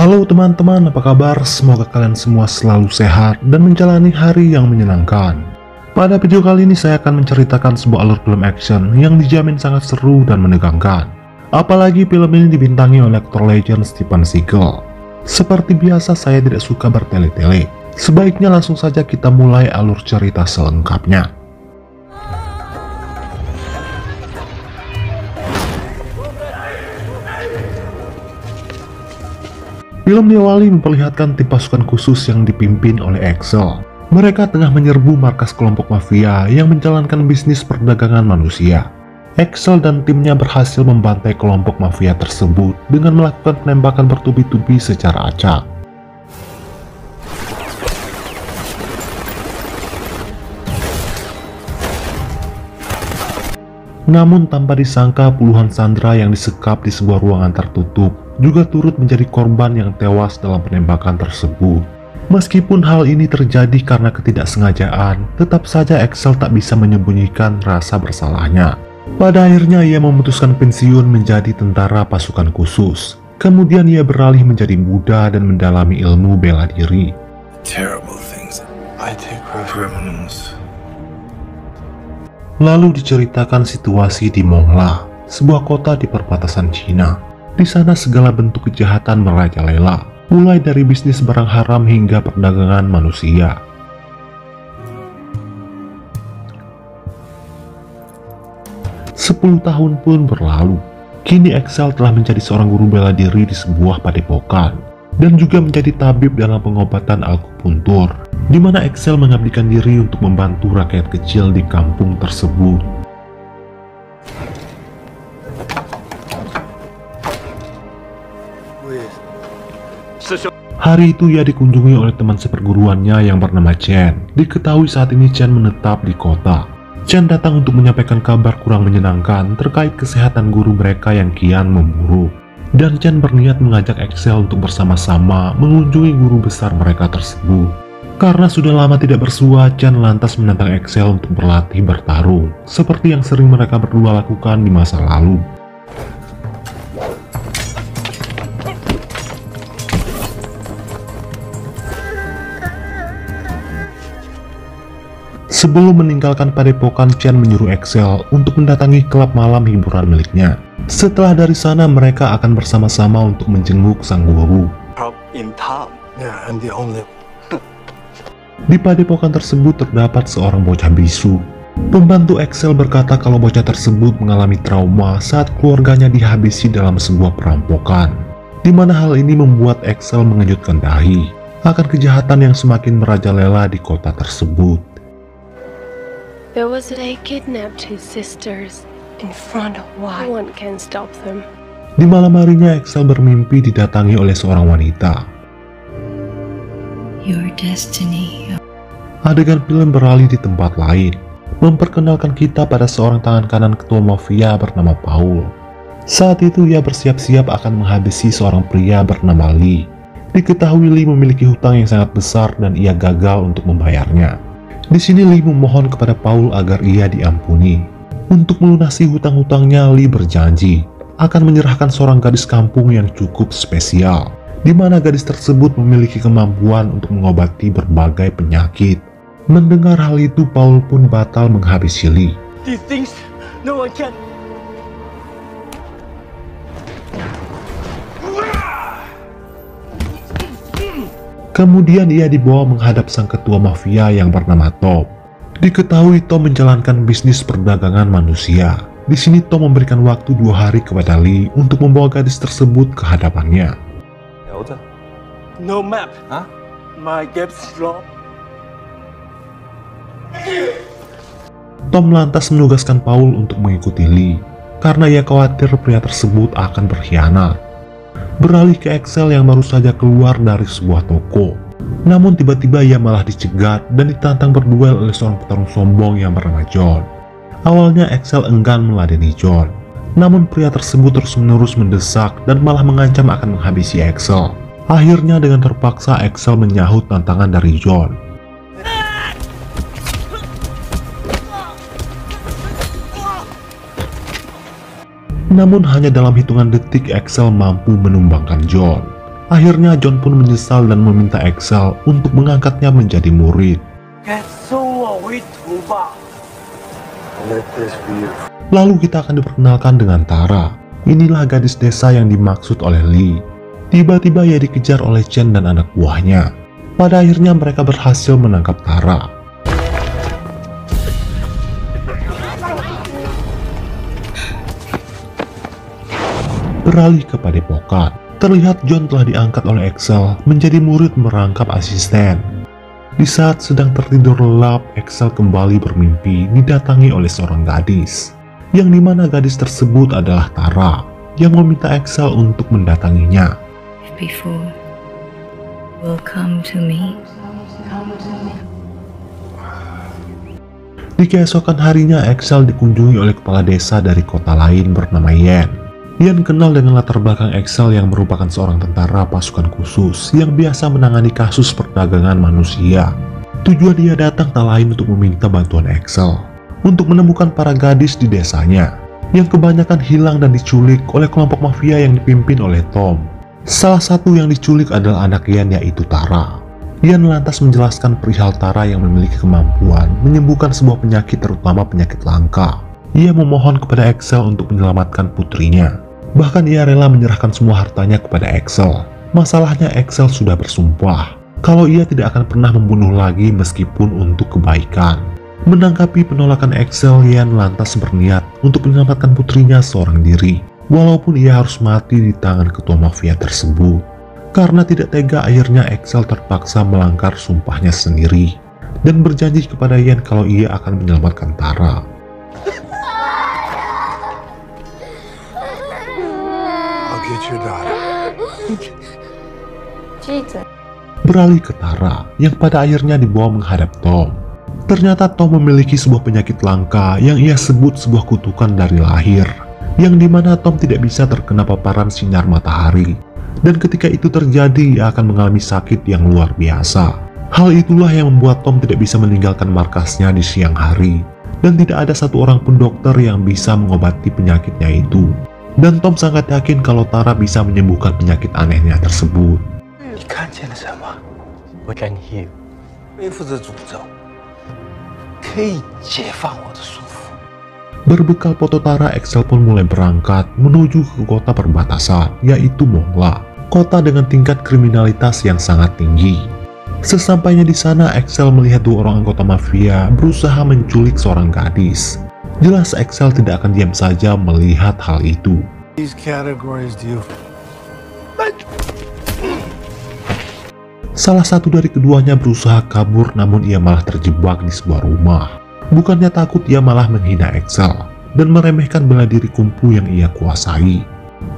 Halo teman-teman, apa kabar? Semoga kalian semua selalu sehat dan menjalani hari yang menyenangkan. Pada video kali ini saya akan menceritakan sebuah alur film action yang dijamin sangat seru dan menegangkan. Apalagi film ini dibintangi oleh aktor legend Steven Seagal. Seperti biasa saya tidak suka bertele-tele. Sebaiknya langsung saja kita mulai alur cerita selengkapnya. Film diawali memperlihatkan tim pasukan khusus yang dipimpin oleh Axel. Mereka tengah menyerbu markas kelompok mafia yang menjalankan bisnis perdagangan manusia. Axel dan timnya berhasil membantai kelompok mafia tersebut dengan melakukan penembakan bertubi-tubi secara acak. Namun tanpa disangka puluhan sandera yang disekap di sebuah ruangan tertutup juga turut menjadi korban yang tewas dalam penembakan tersebut. Meskipun hal ini terjadi karena ketidaksengajaan, tetap saja Axel tak bisa menyembunyikan rasa bersalahnya. Pada akhirnya ia memutuskan pensiun menjadi tentara pasukan khusus. Kemudian ia beralih menjadi Buddha dan mendalami ilmu bela diri. Lalu diceritakan situasi di Mongla, sebuah kota di perbatasan Cina. Di sana segala bentuk kejahatan merajalela, mulai dari bisnis barang haram hingga perdagangan manusia. Sepuluh tahun pun berlalu. Kini Axel telah menjadi seorang guru bela diri di sebuah padepokan dan juga menjadi tabib dalam pengobatan akupuntur, di mana Axel mengabdikan diri untuk membantu rakyat kecil di kampung tersebut. Hari itu ia dikunjungi oleh teman seperguruannya yang bernama Chen. Diketahui saat ini Chen menetap di kota. Chen datang untuk menyampaikan kabar kurang menyenangkan terkait kesehatan guru mereka yang kian memburuk. Dan Chen berniat mengajak Axel untuk bersama-sama mengunjungi guru besar mereka tersebut. Karena sudah lama tidak bersua, Chen lantas menantang Axel untuk berlatih bertarung, seperti yang sering mereka berdua lakukan di masa lalu. Sebelum meninggalkan padepokan, Chen menyuruh Axel untuk mendatangi klub malam hiburan miliknya. Setelah dari sana, mereka akan bersama-sama untuk menjenguk sang guru. Di padepokan tersebut terdapat seorang bocah bisu. Pembantu Axel berkata kalau bocah tersebut mengalami trauma saat keluarganya dihabisi dalam sebuah perampokan, di mana hal ini membuat Axel mengejutkan dahi akan kejahatan yang semakin merajalela di kota tersebut. They kidnapped his sisters in front of why no one can stop them. Di malam harinya Axel bermimpi didatangi oleh seorang wanita. Your destiny. Adegan film beralih di tempat lain, memperkenalkan kita pada seorang tangan kanan ketua mafia bernama Paul. Saat itu ia bersiap-siap akan menghabisi seorang pria bernama Lee. Diketahui Lee memiliki hutang yang sangat besar dan ia gagal untuk membayarnya. Di sini Lee memohon kepada Paul agar ia diampuni. Untuk melunasi hutang-hutangnya, Lee berjanji akan menyerahkan seorang gadis kampung yang cukup spesial, di mana gadis tersebut memiliki kemampuan untuk mengobati berbagai penyakit. Mendengar hal itu, Paul pun batal menghabisi Lee. Kemudian ia dibawa menghadap sang ketua mafia yang bernama Tom. Diketahui Tom menjalankan bisnis perdagangan manusia. Di sini Tom memberikan waktu 2 hari kepada Lee untuk membawa gadis tersebut ke hadapannya. No map. Huh? My gap's wrong. Tom lantas menugaskan Paul untuk mengikuti Lee karena ia khawatir pria tersebut akan berkhianat. Beralih ke Axel yang baru saja keluar dari sebuah toko. Namun tiba-tiba ia malah dicegat dan ditantang berduel oleh seorang petarung sombong yang bernama John. Awalnya Axel enggan meladeni John, namun pria tersebut terus-menerus mendesak dan malah mengancam akan menghabisi Axel. Akhirnya dengan terpaksa Axel menyahut tantangan dari John. Namun hanya dalam hitungan detik Axel mampu menumbangkan John. Akhirnya John pun menyesal dan meminta Axel untuk mengangkatnya menjadi murid. Lalu kita akan diperkenalkan dengan Tara. Inilah gadis desa yang dimaksud oleh Lee. Tiba-tiba ia dikejar oleh Chen dan anak buahnya. Pada akhirnya mereka berhasil menangkap Tara. Beralih ke padepokan, terlihat John telah diangkat oleh Axel menjadi murid merangkap asisten. Di saat sedang tertidur lelap, Axel kembali bermimpi didatangi oleh seorang gadis, yang dimana gadis tersebut adalah Tara, yang meminta Axel untuk mendatanginya. Before will come to me. Di keesokan harinya, Axel dikunjungi oleh kepala desa dari kota lain bernama Yen. Yen kenal dengan latar belakang Axel yang merupakan seorang tentara pasukan khusus yang biasa menangani kasus perdagangan manusia. Tujuan dia datang tak lain untuk meminta bantuan Axel untuk menemukan para gadis di desanya yang kebanyakan hilang dan diculik oleh kelompok mafia yang dipimpin oleh Tom. Salah satu yang diculik adalah anak Yen, yaitu Tara. Yen lantas menjelaskan perihal Tara yang memiliki kemampuan menyembuhkan sebuah penyakit, terutama penyakit langka. Ia memohon kepada Axel untuk menyelamatkan putrinya. Bahkan ia rela menyerahkan semua hartanya kepada Axel. Masalahnya Axel sudah bersumpah kalau ia tidak akan pernah membunuh lagi meskipun untuk kebaikan. Menanggapi penolakan Axel, Yen lantas berniat untuk menyelamatkan putrinya seorang diri, walaupun ia harus mati di tangan ketua mafia tersebut. Karena tidak tega, akhirnya Axel terpaksa melanggar sumpahnya sendiri dan berjanji kepada Yen kalau ia akan menyelamatkan Tara. Beralih ke Tara yang pada akhirnya dibawa menghadap Tom. Ternyata Tom memiliki sebuah penyakit langka yang ia sebut sebuah kutukan dari lahir, yang dimana Tom tidak bisa terkena paparan sinar matahari, dan ketika itu terjadi ia akan mengalami sakit yang luar biasa. Hal itulah yang membuat Tom tidak bisa meninggalkan markasnya di siang hari, dan tidak ada satu orang pun dokter yang bisa mengobati penyakitnya itu. Dan Tom sangat yakin kalau Tara bisa menyembuhkan penyakit anehnya tersebut. Berbekal foto Tara, Axel pun mulai berangkat menuju ke kota perbatasan, yaitu Mongla, kota dengan tingkat kriminalitas yang sangat tinggi. Sesampainya di sana, Axel melihat dua orang anggota mafia berusaha menculik seorang gadis. Jelas Axel tidak akan diam saja melihat hal itu. Salah satu dari keduanya berusaha kabur, namun ia malah terjebak di sebuah rumah. Bukannya takut, ia malah menghina Axel dan meremehkan bela diri kungfu yang ia kuasai.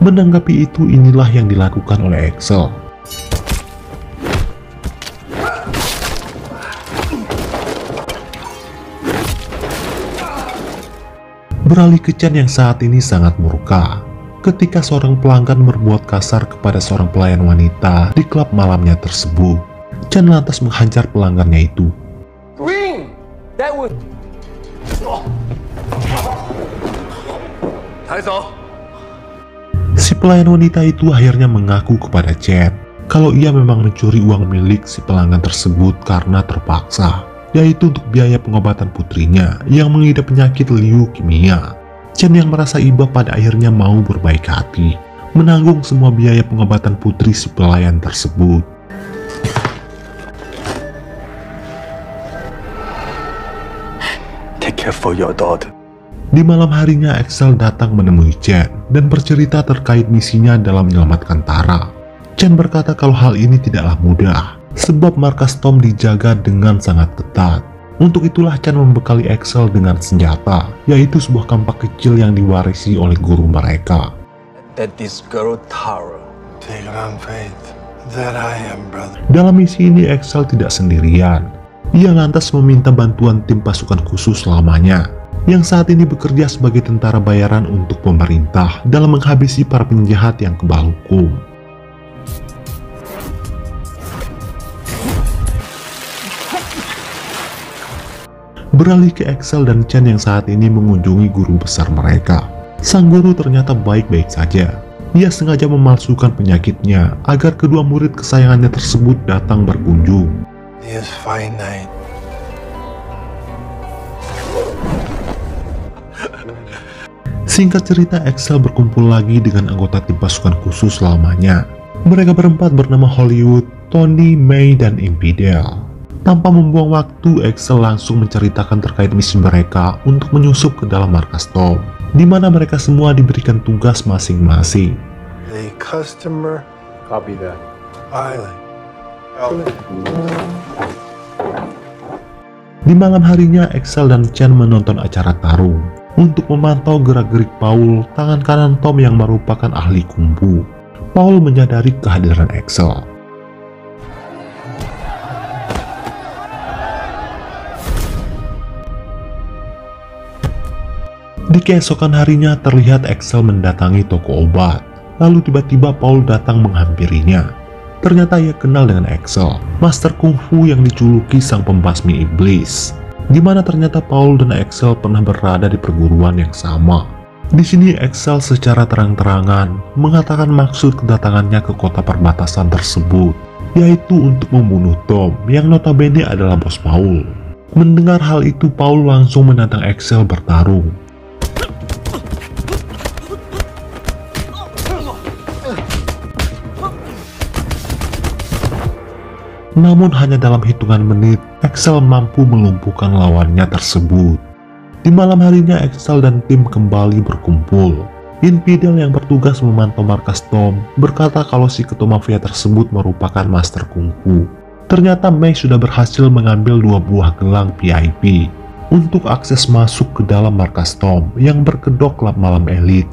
Menanggapi itu, inilah yang dilakukan oleh Axel. Beralih ke Chen yang saat ini sangat murka ketika seorang pelanggan berbuat kasar kepada seorang pelayan wanita di klub malamnya tersebut. Chen lantas menghajar pelanggannya itu. Si pelayan wanita itu akhirnya mengaku kepada Chen kalau ia memang mencuri uang milik si pelanggan tersebut karena terpaksa, yaitu untuk biaya pengobatan putrinya yang mengidap penyakit leukemia. Chen yang merasa iba pada akhirnya mau berbaik hati, menanggung semua biaya pengobatan putri si pelayan tersebut. Take care for your daughter. Di malam harinya, Axel datang menemui Chen dan bercerita terkait misinya dalam menyelamatkan Tara. Chen berkata kalau hal ini tidaklah mudah, sebab markas Tom dijaga dengan sangat ketat. Untuk itulah Chen membekali Axel dengan senjata, yaitu sebuah kampak kecil yang diwarisi oleh guru mereka. Dalam misi ini Axel tidak sendirian. Ia lantas meminta bantuan tim pasukan khusus lamanya, yang saat ini bekerja sebagai tentara bayaran untuk pemerintah dalam menghabisi para penjahat yang kebal hukum. Beralih ke Axel dan Chen yang saat ini mengunjungi guru besar mereka. Sang guru ternyata baik-baik saja. Dia sengaja memalsukan penyakitnya agar kedua murid kesayangannya tersebut datang berkunjung. He is finite. Singkat cerita, Axel berkumpul lagi dengan anggota tim pasukan khusus lamanya. Mereka berempat bernama Hollywood, Tony, May, dan Impidel. Tanpa membuang waktu, Axel langsung menceritakan terkait misi mereka untuk menyusup ke dalam markas Tom, di mana mereka semua diberikan tugas masing-masing. A customer. Copy that. Pilot. Di malam harinya, Axel dan Chen menonton acara tarung untuk memantau gerak-gerik Paul, tangan kanan Tom yang merupakan ahli kungfu. Paul menyadari kehadiran Axel. Di keesokan harinya terlihat Axel mendatangi toko obat. Lalu tiba-tiba Paul datang menghampirinya. Ternyata ia kenal dengan Axel, master kungfu yang dijuluki sang pembasmi iblis. Di mana ternyata Paul dan Axel pernah berada di perguruan yang sama. Di sini Axel secara terang-terangan mengatakan maksud kedatangannya ke kota perbatasan tersebut, yaitu untuk membunuh Tom yang notabene adalah bos Paul. Mendengar hal itu, Paul langsung menantang Axel bertarung. Namun hanya dalam hitungan menit, Axel mampu melumpuhkan lawannya tersebut. Di malam harinya, Axel dan tim kembali berkumpul. Infidel yang bertugas memantau markas Tom berkata kalau si ketua mafia tersebut merupakan master kungfu. Ternyata May sudah berhasil mengambil 2 buah gelang VIP untuk akses masuk ke dalam markas Tom yang berkedok klub malam elit.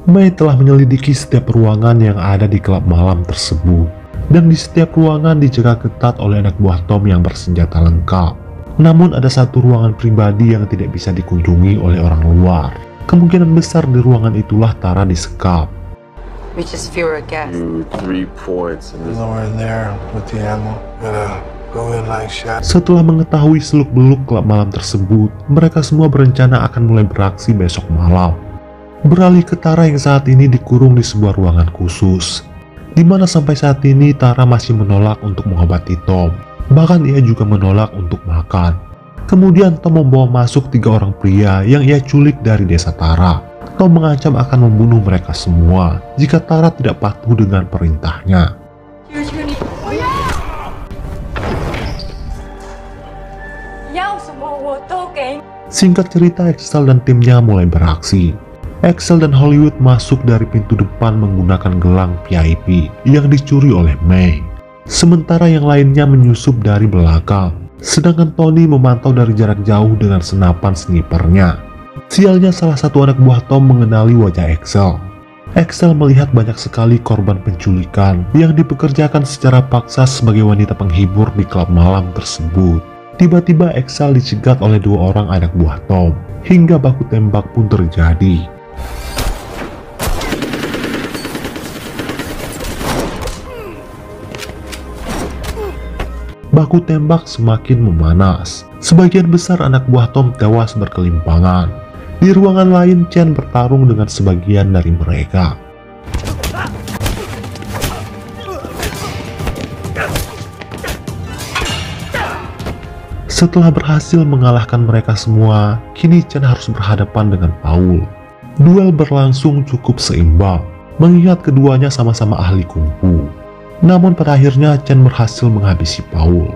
May telah menyelidiki setiap ruangan yang ada di klub malam tersebut. Dan di setiap ruangan dijaga ketat oleh anak buah Tom yang bersenjata lengkap. Namun ada satu ruangan pribadi yang tidak bisa dikunjungi oleh orang luar. Kemungkinan besar di ruangan itulah Tara disekap. We just fewer guests. 3 points in this. Lower there with the ammo. Gonna go in like shot. Setelah mengetahui seluk-beluk klub malam tersebut, mereka semua berencana akan mulai beraksi besok malam. Beralih ke Tara yang saat ini dikurung di sebuah ruangan khusus, di mana sampai saat ini Tara masih menolak untuk mengobati Tom. Bahkan ia juga menolak untuk makan. Kemudian Tom membawa masuk 3 orang pria yang ia culik dari desa Tara. Tom mengancam akan membunuh mereka semua jika Tara tidak patuh dengan perintahnya. Singkat cerita, Axel dan timnya mulai beraksi. Axel dan Hollywood masuk dari pintu depan menggunakan gelang VIP yang dicuri oleh May. Sementara yang lainnya menyusup dari belakang. Sedangkan Tony memantau dari jarak jauh dengan senapan snipernya. Sialnya salah satu anak buah Tom mengenali wajah Axel. Axel melihat banyak sekali korban penculikan yang dipekerjakan secara paksa sebagai wanita penghibur di klub malam tersebut. Tiba-tiba Axel dicegat oleh 2 orang anak buah Tom, hingga baku tembak pun terjadi. Baku tembak semakin memanas. Sebagian besar anak buah Tom tewas berkelimpangan. Di ruangan lain, Chen bertarung dengan sebagian dari mereka. Setelah berhasil mengalahkan mereka semua, kini Chen harus berhadapan dengan Paul. Duel berlangsung cukup seimbang, mengingat keduanya sama-sama ahli kungfu. Namun pada akhirnya Chen berhasil menghabisi Paul.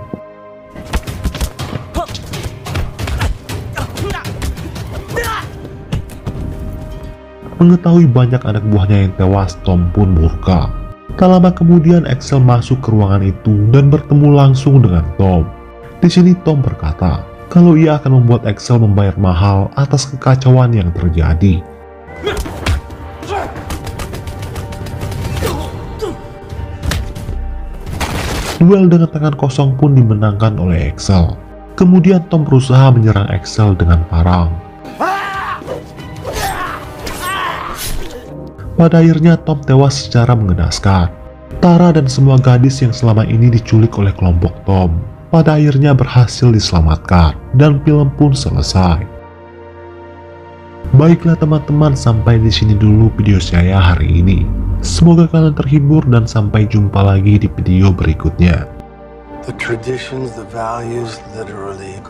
Mengetahui banyak anak buahnya yang tewas, Tom pun murka. Tak lama kemudian Axel masuk ke ruangan itu dan bertemu langsung dengan Tom. Di sini Tom berkata kalau ia akan membuat Axel membayar mahal atas kekacauan yang terjadi. Duel dengan tangan kosong pun dimenangkan oleh Axel. Kemudian Tom berusaha menyerang Axel dengan parang. Pada akhirnya Tom tewas secara mengenaskan. Tara dan semua gadis yang selama ini diculik oleh kelompok Tom pada akhirnya berhasil diselamatkan dan film pun selesai. Baiklah teman-teman, sampai di sini dulu video saya hari ini. Semoga kalian terhibur dan sampai jumpa lagi di video berikutnya. The traditions, the values, literally